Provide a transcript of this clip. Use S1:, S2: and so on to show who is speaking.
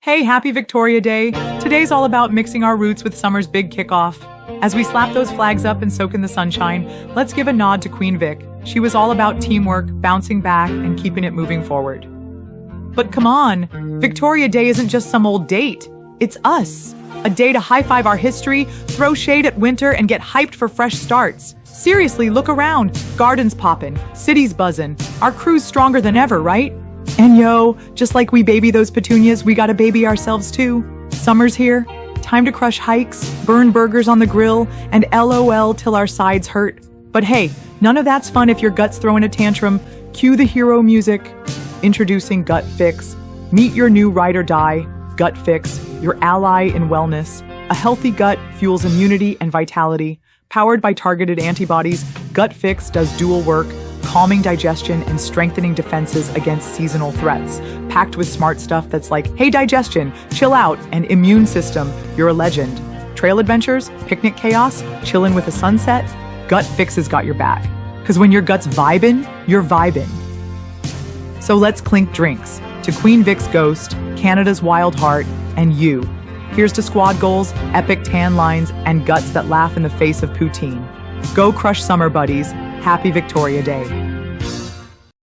S1: Hey, happy Victoria Day! Today's all about mixing our roots with summer's big kickoff. As we slap those flags up and soak in the sunshine, let's give a nod to Queen Vic. She was all about teamwork, bouncing back, and keeping it moving forward. But come on, Victoria Day isn't just some old date. It's us. A day to high-five our history, throw shade at winter, and get hyped for fresh starts. Seriously, look around. Gardens poppin', cities buzzin'. Our crew's stronger than ever, right? And yo, just like we baby those petunias, we gotta baby ourselves too. Summer's here. Time to crush hikes, burn burgers on the grill, and LOL till our sides hurt. But hey, none of that's fun if your gut's throwing a tantrum. Cue the hero music. Introducing Gut Fix. Meet your new ride or die. Gut Fix, your ally in wellness. A healthy gut fuels immunity and vitality. Powered by targeted antibodies, Gut Fix does dual work, calming digestion and strengthening defenses against seasonal threats. Packed with smart stuff that's like, hey digestion, chill out, and immune system, you're a legend. Trail adventures, picnic chaos, chillin' with a sunset, Gut Fix has got your back. Cause when your gut's vibin', you're vibin'. So let's clink drinks to Queen Vic's Ghost, Canada's Wild Heart, and you. Here's to squad goals, epic tan lines, and guts that laugh in the face of poutine. Go crush summer, buddies. Happy Victoria Day.